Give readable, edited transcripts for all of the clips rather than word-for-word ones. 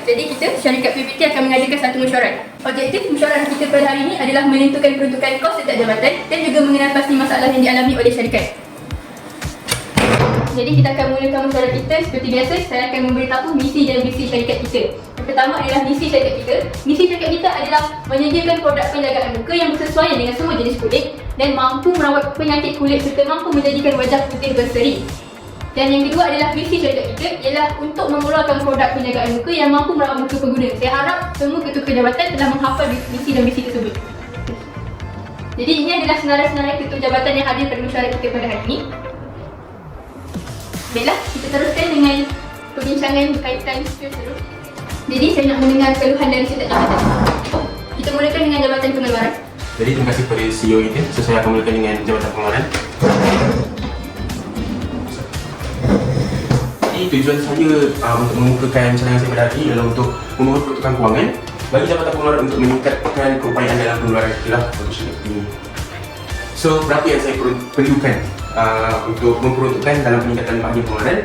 Jadi kita syarikat PPT akan mengadakan satu mesyuarat. Objektif mesyuarat kita pada hari ini adalah menentukan peruntukan kos setiap jabatan dan juga mengenal pasti masalah yang dialami oleh syarikat. Jadi kita akan mulakan mesyuarat kita seperti biasa. Saya akan memberitahu misi dan visi syarikat kita. Yang pertama adalah misi syarikat kita. Misi syarikat kita adalah menyediakan produk penjagaan muka yang bersesuaian dengan semua jenis kulit dan mampu merawat penyakit kulit serta mampu menjadikan wajah putih berseri. Dan yang kedua adalah visi syarikat kita ialah untuk mengeluarkan produk penjagaan muka yang mampu merawat muka pengguna. Saya harap semua ketua jabatan telah menghafal misi dan visi tersebut. Jadi ini adalah senarai-senarai ketua jabatan yang hadir pada mesyuarat kita pada hari ini. Baiklah, kita teruskan dengan perbincangan berkaitan terus. Jadi saya nak mendengar keluhan dari setiap jabatan. Kita mulakan dengan jabatan pengeluaran. Jadi terima kasih kepada CEO kita. Saya akan mulakan dengan jabatan pengeluaran. Tujuan saya untuk mengukuhkan cadangan saya pada hari ini adalah untuk memohon peruntukan kewangan bagi jabatan pengeluaran untuk meningkatkan keupayaan dalam pengeluaran istilah untuk syarikat ini. So, berapa yang saya perlukan untuk memperuntukkan dalam peningkatan bahagian pengeluaran?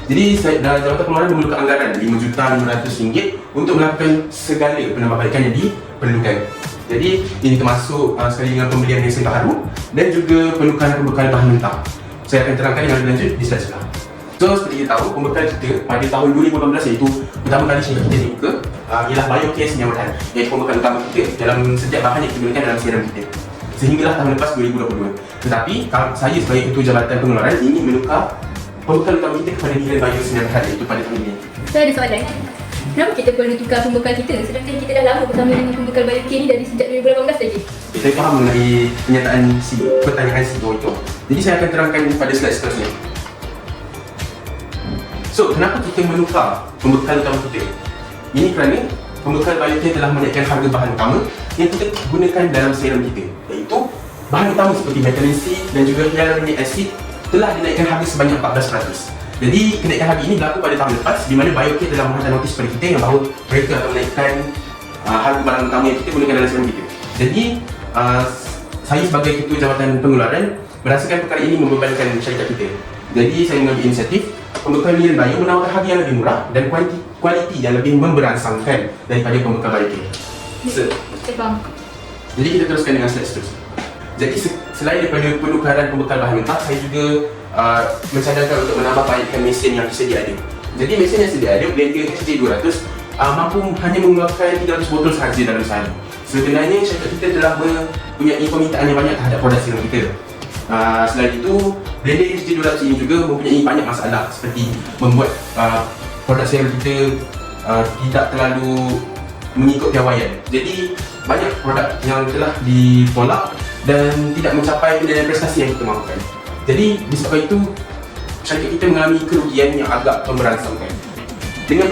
Jadi, jabatan pengeluaran memerlukan anggaran RM5,500 untuk melakukan segala penambahbaikan yang diperlukan. Jadi, ini termasuk sekali dengan pembelian mesin baharu dan juga penukaran pembekalan bahan mentah. Saya akan terangkan yang lebih lanjut di slide sebelah. So, seperti kita tahu, pembekalan kita pada tahun 2018 iaitu pertama kali syarikat kita dibuka ialah biocare senyap bertahan, iaitu pembekalan utama kita dalam setiap bahan yang kita gunakan dalam serum kita sehinggalah tahun lepas 2022. Tetapi saya sebagai ketua jabatan pengeluaran ingin menukar pembekalan utama kita kepada nilai bio senyap bertahan iaitu pada tahun ini. Saya ada soalan. Kenapa kita perlu tukar pembekal kita sedangkan kita dah lama bersama dengan pembekal biocare ni dari sejak 2018 lagi? Saya faham mengenai pertanyaan CEO itu. Jadi saya akan terangkan pada slide seterusnya. So, kenapa kita menukar pembekal utama kita? Ini kerana pembekal biocare telah menaikkan harga bahan utama yang kita gunakan dalam serum kita, iaitu bahan utama seperti vitamin C dan juga hyaluronic acid telah dinaikkan harga sebanyak 14%. Jadi, kenaikan harga ini berlaku pada tahun lepas di mana biocare telah menghantar notis kepada kita yang bahawa mereka akan menaikkan harga barang utama yang kita gunakan dalam serum kita. Jadi, saya sebagai ketua jabatan pengeluaran merasakan perkara ini membebankan syarikat kita. Jadi, saya mengambil inisiatif pembekal Million Bio menawarkan harga yang lebih murah dan kualiti yang lebih memberansangkan daripada pembekal biocare. Jadi kita teruskan dengan slide seterusnya. Jadi selain daripada penukaran pembekal bahan mentah, saya juga mencadangkan untuk menambahbaikan mesin yang sedia ada. Jadi mesin yang sedia ada, blender HJ200 mampu hanya mengeluarkan 300 botol sahaja dalam sehari. Sebenarnya syarikat kita telah mempunyai permintaan yang banyak terhadap produk serum kita. Selain itu, blender HJ200 ini juga mempunyai banyak masalah seperti membuat produk serum kita tidak terlalu mengikut piawaian. Jadi banyak produk yang telah ditolak dan tidak mencapai penilaian prestasi yang kita mahukan. Jadi disebabkan itu, syarikat kita mengalami kerugian yang agak memberansangkan. Dengan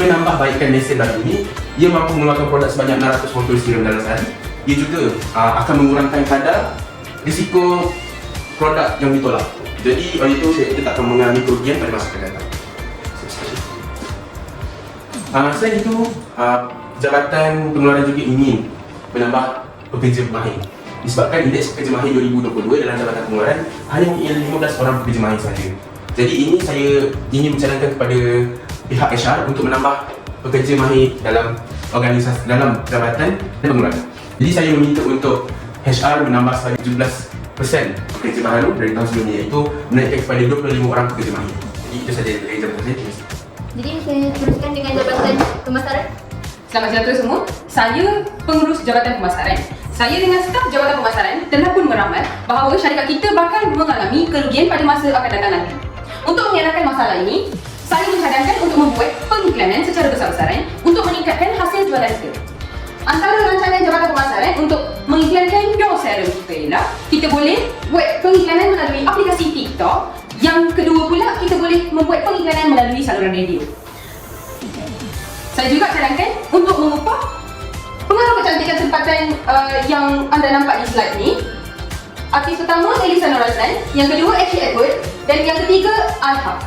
penambahbaikan mesin baru ini, ia mampu mengeluarkan produk sebanyak 600 botol serum dalam sehari. Ia juga akan mengurangkan kadar risiko produk yang ditolak. Jadi oleh itu syarikat kita tak akan mengalami kerugian pada masa akan datang. Selain itu, jabatan pengeluaran juga ingin menambah pekerja mahir. Disebabkan indeks pekerja mahir 2022 dalam jabatan pengeluaran hanya mempunyai 15 orang pekerja mahir sahaja. Jadi ini saya ingin mencadangkan kepada pihak HR untuk menambah pekerja mahir dalam organisasi, dalam jabatan dan pengeluaran. Jadi saya meminta untuk HR menambah 17% pekerja baharu dari tahun sebelumnya, iaitu menaikkan kepada 25 orang pekerja mahir. Jadi itu saja dari jabatan saya. Jadi saya teruskan dengan jabatan pemasaran. Selamat sejahtera semua. Saya pengurus jabatan pemasaran. Saya dengan staf jabatan pemasaran telah pun meramal bahawa syarikat kita bakal mengalami kerugian pada masa akan datang nanti. Untuk mengelakkan masalah ini, saya mencadangkan untuk membuat pengiklanan secara besar-besaran untuk meningkatkan hasil jualan kita. Antara rancangan jabatan pemasaran untuk mengiklankan Pure Serum kita ialah kita boleh buat pengiklanan melalui aplikasi TikTok. Yang kedua pula, kita boleh membuat pengiklanan melalui saluran radio. Saya juga cadangkan untuk mengupah pengaruh kecantikan tempatan yang anda nampak di slide ni. Artis pertama Elisa Norazlan, yang kedua Ashley Edward dan yang ketiga Alha.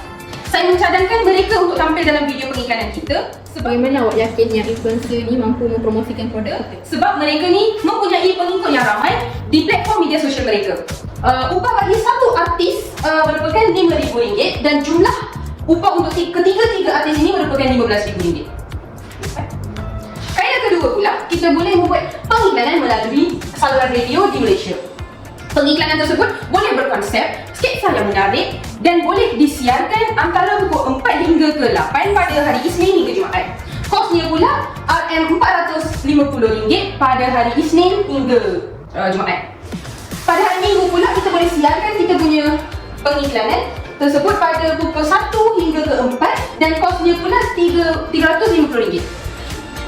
Saya mencadangkan mereka untuk tampil dalam video pengiklanan kita. Bagaimana awak yakin yang influencer ni mampu mempromosikan produk? Sebab mereka ni mempunyai pengikut yang ramai di platform media sosial mereka. Upah bagi satu artis merupakan RM5,000 dan jumlah upah untuk ketiga-tiga artis ini merupakan RM15,000. kedua pula, kita boleh membuat pengiklanan melalui saluran radio di Malaysia. Pengiklanan tersebut boleh berkonsep sketsa yang menarik dan boleh disiarkan antara pukul 4 hingga ke 8 pada hari Isnin hingga Jumaat. Kosnya pula RM450 pada hari Isnin hingga Jumaat. Pada hari Minggu pula kita boleh siarkan kita punya pengiklanan tersebut pada pukul 1 hingga ke 4 dan kosnya pula RM350.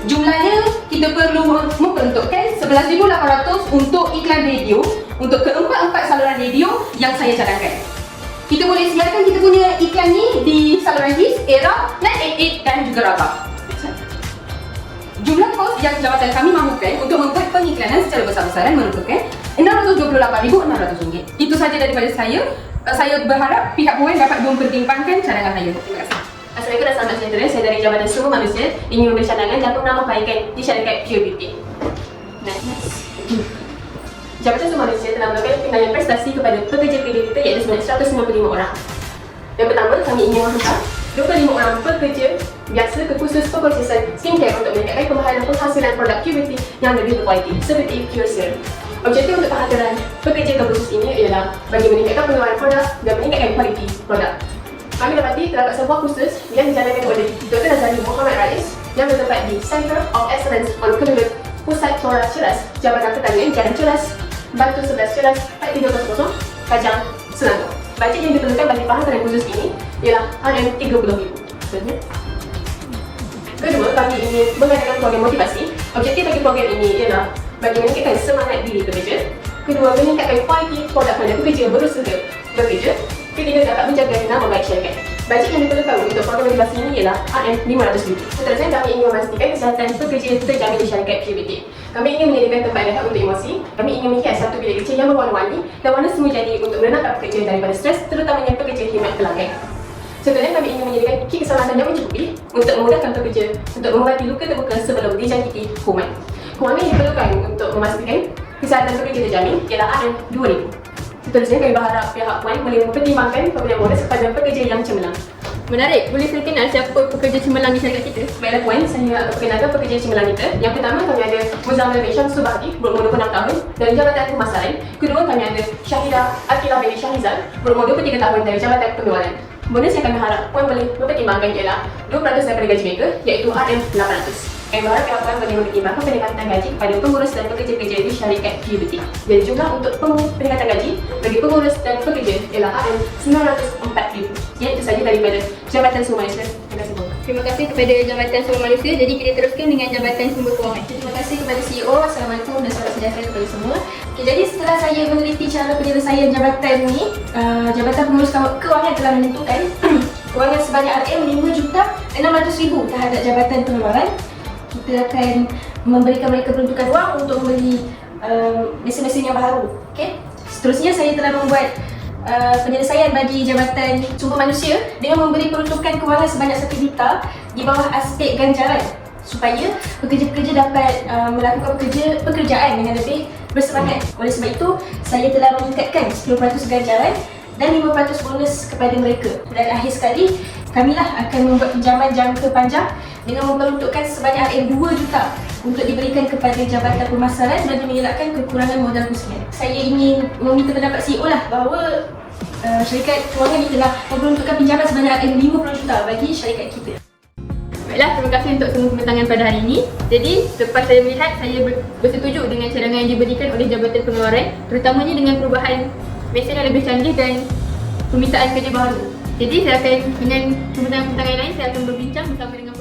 Jumlahnya kita perlu memperuntukkan RM11,800 untuk iklan radio untuk keempat-empat saluran radio yang saya cadangkan. Kita boleh siarkan kita punya iklan ni di saluran HIS, Era, 988 dan juga Rabah. Jumlah kos yang jabatan kami mahukan untuk membuat pengiklanan secara besar-besaran merupakan RM628,600. Itu sahaja daripada saya. Saya berharap pihak PUN dapat mempertimbangkan cadangan saya. Terima kasih. Assalamualaikum dan selamat sejahtera. Saya dari Jabatan Sumber Manusia ingin memberi cadangan dan penambahbaikan di syarikat Pure Beauty. Jabatan Sumber Manusia telah melakukan penilaian prestasi kepada pekerja-pekerja kita iaitu sebanyak 195 orang. Yang pertama, kami ingin menghantar 25 orang pekerja biasa ke kursus pemprosesan skincare untuk meningkatkan kemahiran dan penghasilan produk Pure Beauty yang lebih berkualiti seperti Pure Serum. Objektif untuk penghantaran pekerja ke kursus ini ialah bagi meningkatkan pengeluaran produk dan meningkatkan kualiti produk. Kami dapati terdapat sebuah kursus yang dijalankan oleh Dr. Nazari Muhammad Rais yang bertempat di Center of Excellence on Keluluh, Pusat Flora Ceras, Jabatan Pertanian Jalan Ceras, Batu 11 Ceras, 4300, Kajang, Selangor. Bajet yang diperlukan bagi penghantaran kursus ini ialah RM30,000. Kedua, kami ingin mengadakan program motivasi. Objektif bagi program ini ialah bagi meningkatkan semangat diri pekerja. Kedua, meningkatkan kualiti produk pada pekerja berusaha bekerja. Ketiga, dapat menjaga nama baik syarikat. Bajet yang diperlukan untuk program motivasi ini ialah RM500,000. Seterusnya, kami ingin memastikan kesihatan pekerja terjamin di syarikat Pure Beauty. Kami ingin menyediakan tempat rehat untuk emosi. Kami ingin menghias satu bilik kecil yang berwarna-warni dan warna semu jadi untuk menenangkan pekerja daripada stres, terutamanya pekerja khidmat pelanggan. Seterusnya, kami ingin menyediakan kit keselamatan yang mencukupi untuk memudahkan pekerja untuk mengobati luka terbuka sebelum dijangkiti kuman. Kewangan yang diperlukan untuk memastikan kesihatan pekerja terjamin ialah RM2,000. Seterusnya, kami berharap pihak PUN boleh mempertimbangkan pemberian bonus kepada pekerja yang cemerlang. Menarik, boleh saya kenal siapa pekerja cemerlang di syarikat kita? Baiklah PUN, saya akan perkenalkan pekerja cemerlang kita. Yang pertama, kami ada Muzammil bin Syamsul Bahdi, berumur 26 tahun dari Jabatan Pemasaran. Kedua, kami ada Syahidah Aqilah bin Syahizal, berumur 23 tahun dari Jabatan Pengeluaran. Bonus yang kami harap PUN boleh mempertimbangkan ialah 2% daripada gaji mereka, iaitu RM800. Kami berharap pihak PUN boleh mempertimbangkan peningkatan gaji kepada pengurus dan pekerja-pekerja di syarikat Pure Beauty. Jadi jumlah untuk peningkatan gaji bagi pengurus dan pekerja ialah RM940,000. Ya, itu sahaja daripada Jabatan Sumber Manusia. Terima kasih. Terima kasih kepada Jabatan Sumber Manusia. Jadi kita teruskan dengan Jabatan Sumber Kewangan. Terima kasih kepada CEO. Assalamualaikum dan salam sejahtera kepada semua. Okay, jadi setelah saya meneliti cara penyelesaian jabatan ni, Jabatan Pengurus Kewangan telah menentukan kewangan sebanyak RM5,600,000 terhadap Jabatan Pengeluaran. Kita akan memberikan mereka peruntukan wang untuk membeli mesin-mesin yang baru. Okay? Seterusnya, saya telah membuat penyelesaian bagi Jabatan Sumber Manusia dengan memberi peruntukan kewangan sebanyak RM1 juta di bawah aspek ganjaran supaya pekerja-pekerja dapat melakukan pekerjaan dengan lebih bersemangat. Oleh sebab itu, saya telah meningkatkan 10% ganjaran dan 5% bonus kepada mereka. Dan akhir sekali, kamilah akan membuat pinjaman jangka panjang dengan memperuntukkan sebanyak RM2 juta untuk diberikan kepada Jabatan Pemasaran bagi mengelakkan kekurangan modal pusingan. Saya ingin meminta pendapat CEO lah bahawa syarikat kewangan ini telah memperuntukkan pinjaman sebanyak RM50 juta bagi syarikat kita. Baiklah, terima kasih untuk semua pembentangan pada hari ini. Jadi, lepas saya melihat, saya bersetuju dengan cadangan yang diberikan oleh Jabatan Pengeluaran, terutamanya dengan perubahan mesin yang lebih canggih dan permintaan kerja baru. Jadi, saya akan dengan pembentangan-pembentangan lain, saya akan berbincang bersama dengan